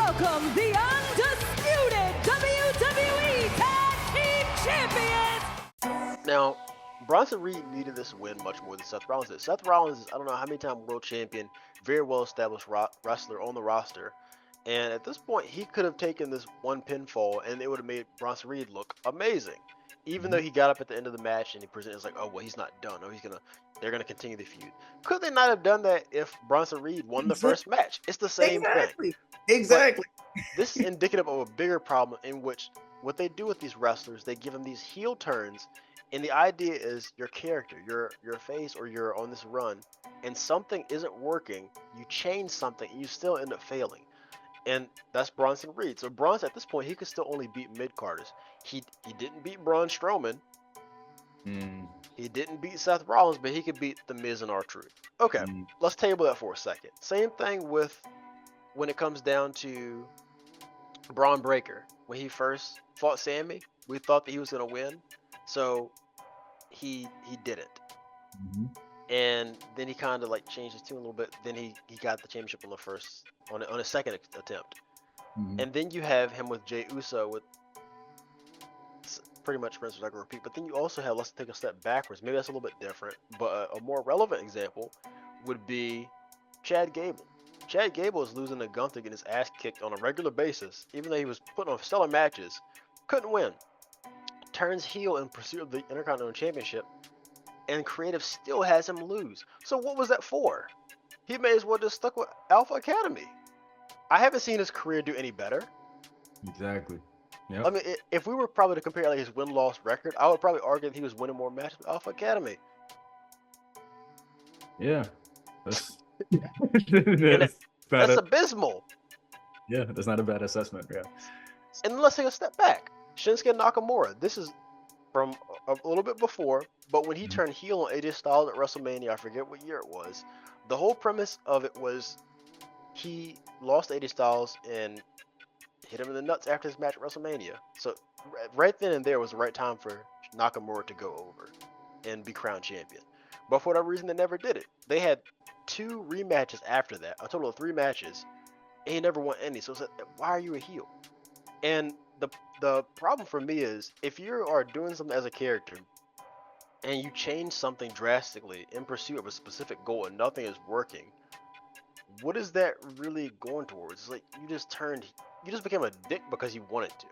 welcome the undisputed WWE Tag Team Champions. Now, Bronson Reed needed this win much more than Seth Rollins did. Seth Rollins is, I don't know how many time world champion, very well established wrestler on the roster. And at this point, he could have taken this one pinfall and it would have made Bronson Reed look amazing. Even though he got up at the end of the match and he presented, it's like, oh, well, he's not done. Oh, they're going to continue the feud. Could they not have done that if Bronson Reed won the first match? It's the same thing. Exactly. But this is indicative of a bigger problem in which what they do with these wrestlers, they give them these heel turns. And the idea is your character, your face, or you're on this run, and something isn't working, you change something, and you still end up failing. And that's Bronson Reed. So Bronson, at this point, he could still only beat mid-carders. He didn't beat Braun Strowman. He didn't beat Seth Rollins, but he could beat The Miz and R-Truth. Okay, let's table that for a second. Same thing with when it comes down to Braun Breaker. When he first fought Sammy, we thought that he was going to win. So he didn't. And then he kind of like changed his tune a little bit. Then he got the championship on his second attempt. And then you have him with Jey Uso with pretty much Prince Record repeat. But then you also have, let's take a step backwards. Maybe that's a little bit different. But a more relevant example would be Chad Gable. Chad Gable is losing to Gunther, getting his ass kicked on a regular basis, even though he was putting on stellar matches. Couldn't win. Turns heel in pursuit of the Intercontinental Championship, and Creative still has him lose. So what was that for? He may as well just stuck with Alpha Academy. I haven't seen his career do any better. Exactly. Yep. I mean, if we were probably to compare like his win-loss record, I would probably argue that he was winning more matches with Alpha Academy. Yeah. That's that's abysmal. Yeah, that's not a bad assessment. Yeah. And let's take a step back. Shinsuke Nakamura. This is from a little bit before, but when he turned heel on AJ Styles at WrestleMania, I forget what year it was. The whole premise of it was he lost AJ Styles and hit him in the nuts after his match at WrestleMania. So right then and there was the right time for Nakamura to go over and be crowned champion. But for whatever reason, they never did it. They had 2 rematches after that, a total of 3 matches, and he never won any. So it's like, why are you a heel? And the problem for me is if you are doing something as a character and you change something drastically in pursuit of a specific goal and nothing is working, what is that really going towards? It's like you just became a dick because you wanted to.